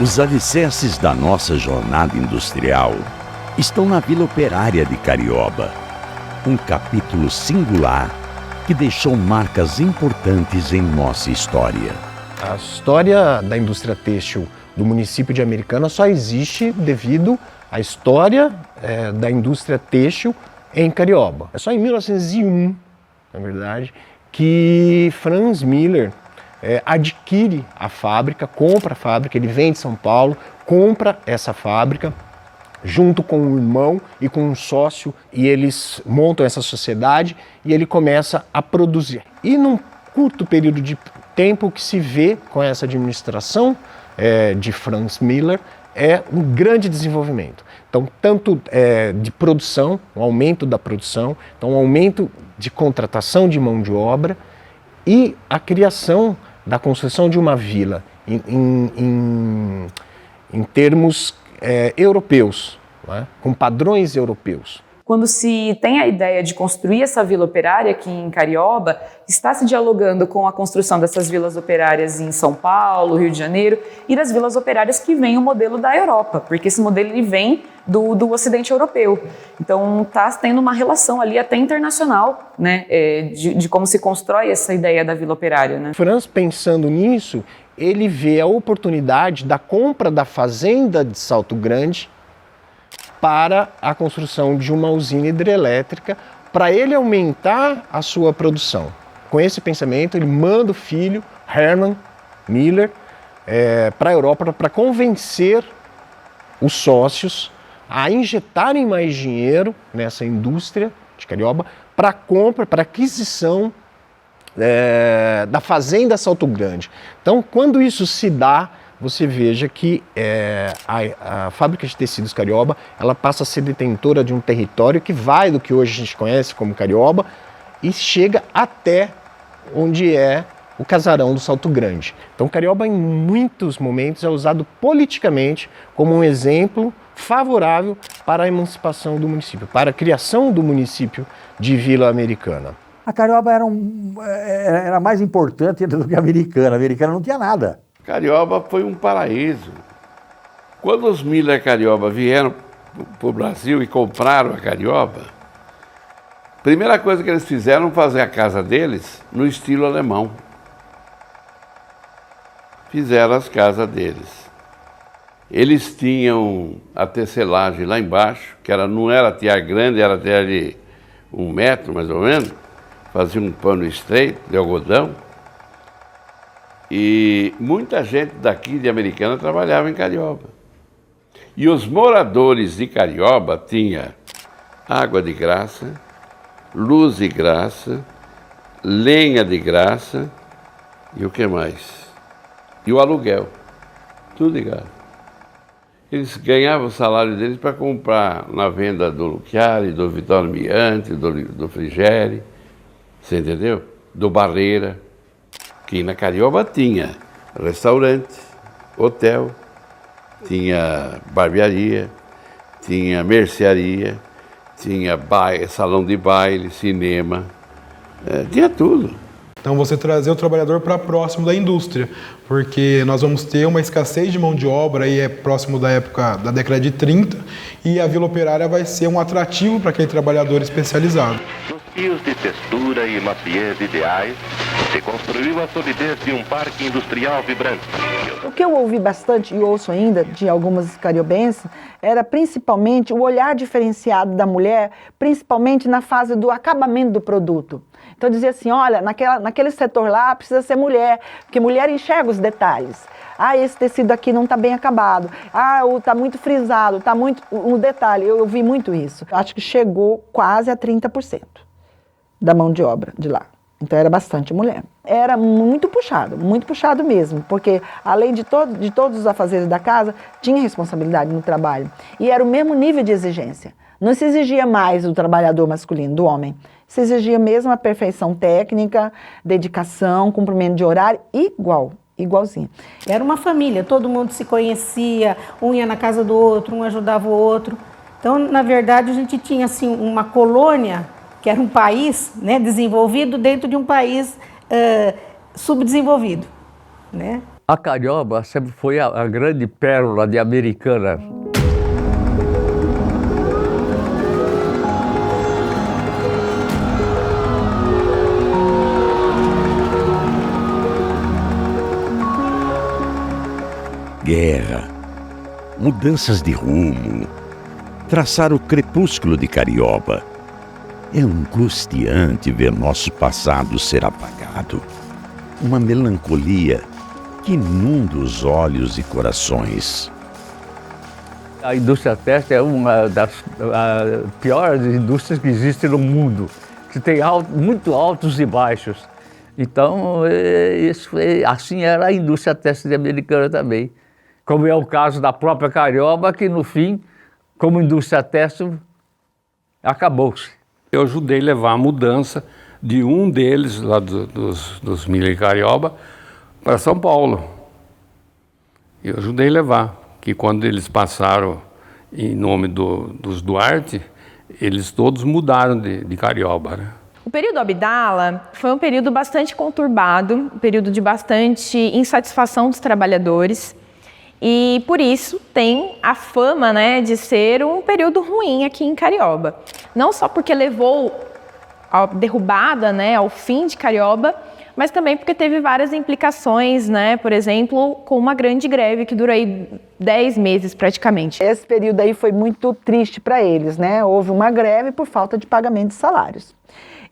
Os alicerces da nossa jornada industrial estão na Vila Operária de Carioba, um capítulo singular que deixou marcas importantes em nossa história. A história da indústria têxtil do município de Americana só existe devido à história da indústria têxtil em Carioba. É só em 1901, na verdade, que Franz Miller adquire a fábrica, compra a fábrica, ele vem de São Paulo, compra essa fábrica, junto com um irmão e com um sócio, e eles montam essa sociedade e ele começa a produzir. E num curto período de tempo, o que se vê com essa administração de Franz Miller é um grande desenvolvimento. Então, tanto de produção, um aumento da produção, então um aumento de contratação de mão de obra e a criação da construção de uma vila em termos europeus, né? Com padrões europeus. Quando se tem a ideia de construir essa vila operária aqui em Carioba, está se dialogando com a construção dessas vilas operárias em São Paulo, Rio de Janeiro e das vilas operárias que vem o modelo da Europa, porque esse modelo ele vem do Ocidente europeu. Então está tendo uma relação ali até internacional, né, de como se constrói essa ideia da vila operária, né? Franz, pensando nisso, ele vê a oportunidade da compra da fazenda de Salto Grande para a construção de uma usina hidrelétrica, para ele aumentar a sua produção. Com esse pensamento, ele manda o filho, Hermann Miller, para a Europa para convencer os sócios a injetarem mais dinheiro nessa indústria de Carioba para a compra, para a aquisição da fazenda Salto Grande. Então, quando isso se dá, você veja que a fábrica de tecidos Carioba, ela passa a ser detentora de um território que vai do que hoje a gente conhece como Carioba e chega até onde é o casarão do Salto Grande. Então Carioba em muitos momentos é usado politicamente como um exemplo favorável para a emancipação do município, para a criação do município de Vila Americana. A Carioba era mais importante do que a Americana. A Americana não tinha nada. Carioba foi um paraíso. Quando os Miller Carioba vieram para o Brasil e compraram a Carioba, a primeira coisa que eles fizeram foi fazer a casa deles no estilo alemão. Fizeram as casas deles. Eles tinham a tecelagem lá embaixo, que não era tiar grande, era tiar de 1 metro mais ou menos, fazia um pano estreito de algodão. E muita gente daqui de Americana trabalhava em Carioba. E os moradores de Carioba tinham água de graça, luz de graça, lenha de graça e o que mais? E o aluguel, tudo de graça. Eles ganhavam o salário deles para comprar na venda do Luchiari, do Vitório Miante, do Frigeri, você entendeu? Do Barreira. Que na Carioba tinha restaurante, hotel, tinha barbearia, tinha mercearia, tinha salão de baile, cinema, tinha tudo. Então você trazer o trabalhador para próximo da indústria, porque nós vamos ter uma escassez de mão de obra, aí próximo da época da década de 30, e a Vila Operária vai ser um atrativo para aquele trabalhador especializado. Nos fios de textura e maciez ideais, se construiu a solidez de um parque industrial vibrante. O que eu ouvi bastante e ouço ainda de algumas cariobenses era principalmente o olhar diferenciado da mulher, principalmente na fase do acabamento do produto. Então dizia assim, olha, naquele setor lá precisa ser mulher, porque mulher enxerga os detalhes. Ah, esse tecido aqui não está bem acabado. Ah, está muito frisado, está muito... Um detalhe, eu vi muito isso. Acho que chegou quase a 30% da mão de obra de lá. Então era bastante mulher. Era muito puxado mesmo, porque além de todos os afazeres da casa, tinha responsabilidade no trabalho. E era o mesmo nível de exigência. Não se exigia mais do trabalhador masculino, do homem. Se exigia mesmo a perfeição técnica, dedicação, cumprimento de horário, igualzinho. Era uma família, todo mundo se conhecia, um ia na casa do outro, um ajudava o outro. Então, na verdade, a gente tinha assim, uma colônia, que era um país, né, desenvolvido dentro de um país subdesenvolvido, né? A Carioba sempre foi a grande pérola de Americana. Guerra, mudanças de rumo, traçar o crepúsculo de Carioba. É angustiante ver nosso passado ser apagado. Uma melancolia que inunda os olhos e corações. A indústria têxtil é uma das piores indústrias que existem no mundo, que tem muito altos e baixos. Então, assim era a indústria têxtil americana também. Como é o caso da própria Carioba, que no fim, como indústria têxtil, acabou-se. Eu ajudei a levar a mudança de um deles, lá dos Miller e Carioba, para São Paulo. Eu ajudei a levar, que quando eles passaram em nome dos Duarte, eles todos mudaram de Carioba, né? O período Abdala foi um período bastante conturbado, um período de bastante insatisfação dos trabalhadores. E por isso tem a fama, né, de ser um período ruim aqui em Carioba. Não só porque levou à derrubada, né, ao fim de Carioba, mas também porque teve várias implicações, né, por exemplo, com uma grande greve que durou aí 10 meses praticamente. Esse período aí foi muito triste para eles, né? Houve uma greve por falta de pagamento de salários.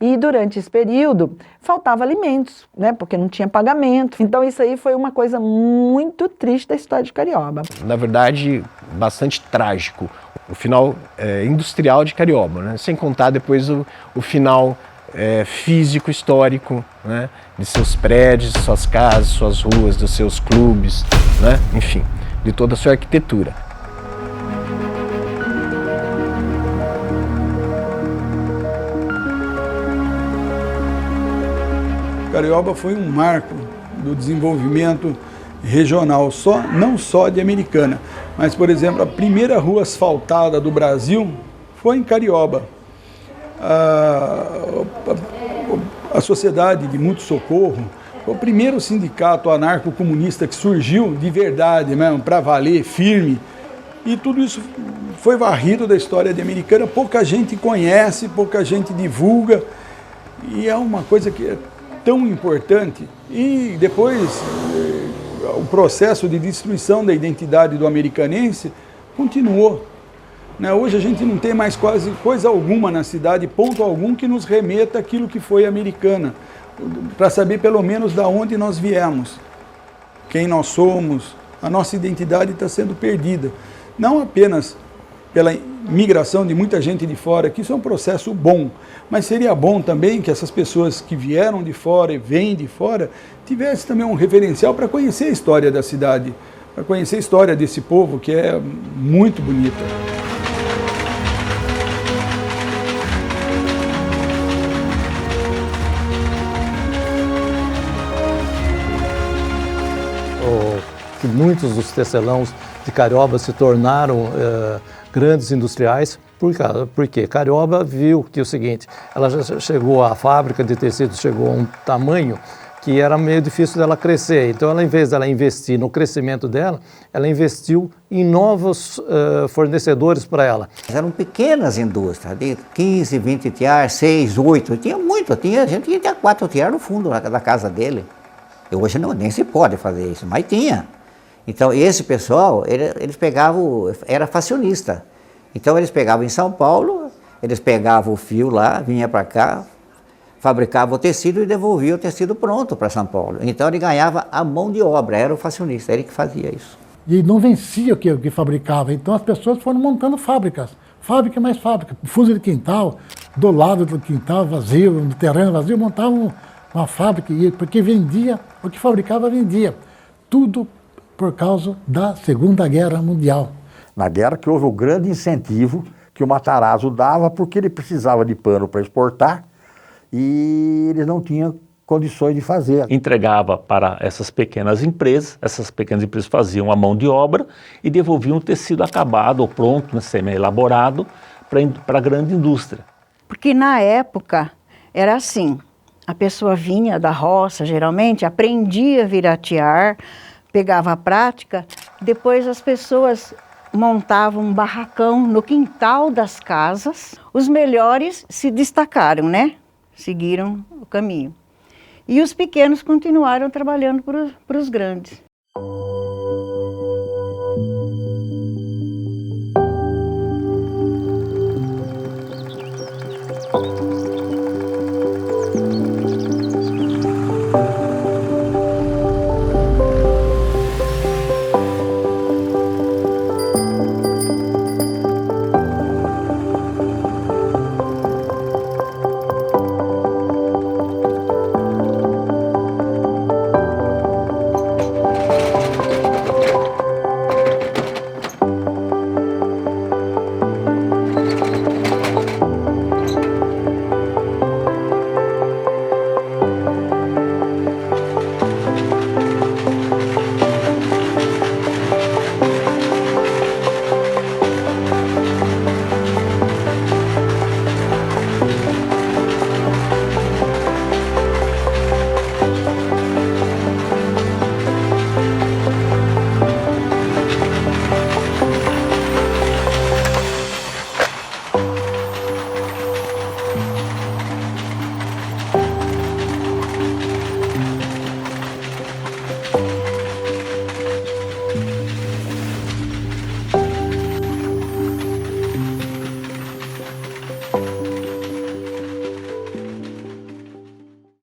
E durante esse período, faltava alimentos, né? Porque não tinha pagamento. Então isso aí foi uma coisa muito triste da história de Carioba. Na verdade, bastante trágico. O final industrial de Carioba, né? Sem contar depois o final físico, histórico, né? De seus prédios, de suas casas, suas ruas, dos seus clubes, né? Enfim, de toda a sua arquitetura. Carioba foi um marco do desenvolvimento regional, não só de Americana, mas, por exemplo, a primeira rua asfaltada do Brasil foi em Carioba. A Sociedade de Mútuo Socorro foi o primeiro sindicato anarco-comunista que surgiu de verdade mesmo, para valer, firme, e tudo isso foi varrido da história de Americana. Pouca gente conhece, pouca gente divulga, e é uma coisa que é tão importante. E depois o processo de destruição da identidade do americanense continuou, né? Hoje a gente não tem mais quase coisa alguma na cidade, ponto algum que nos remeta àquilo que foi Americana, para saber pelo menos de onde nós viemos, quem nós somos. A nossa identidade está sendo perdida, não apenas pela migração de muita gente de fora, que isso é um processo bom, mas seria bom também que essas pessoas que vieram de fora e vêm de fora tivessem também um referencial para conhecer a história da cidade, para conhecer a história desse povo, que é muito bonita. Que muitos dos tecelãos de Carioba se tornaram grandes industriais. Por quê? Carioba viu que é o seguinte, ela já chegou, a fábrica de tecidos chegou a um tamanho que era meio difícil dela crescer. Então, ela, em vez dela investir no crescimento dela, ela investiu em novos fornecedores para ela. Eram pequenas indústrias, de 15, 20 tiares, 6, 8, tinha muito, a gente tinha 4 tiares no fundo da casa dele. E hoje não, nem se pode fazer isso, mas tinha. Então, esse pessoal, eles pegavam, era facionista. Então, eles pegavam em São Paulo, eles pegavam o fio lá, vinha para cá, fabricavam o tecido e devolviam o tecido pronto para São Paulo. Então, ele ganhava a mão de obra, era o facionista, ele que fazia isso. E não vencia o que fabricava, então as pessoas foram montando fábricas, fábrica mais fábrica, fundo de quintal, do lado do quintal vazio, no terreno vazio, montavam uma fábrica, porque vendia, o que fabricava vendia. Tudo por causa da Segunda Guerra Mundial. Na guerra que houve o grande incentivo que o Matarazzo dava, porque ele precisava de pano para exportar e eles não tinham condições de fazer. Entregava para essas pequenas empresas faziam a mão de obra e devolviam o tecido acabado ou pronto, né, semi-elaborado, para a grande indústria. Porque na época era assim, a pessoa vinha da roça, geralmente, aprendia a viratear, pegava a prática, depois as pessoas montavam um barracão no quintal das casas. Os melhores se destacaram, né? Seguiram o caminho. E os pequenos continuaram trabalhando para os grandes.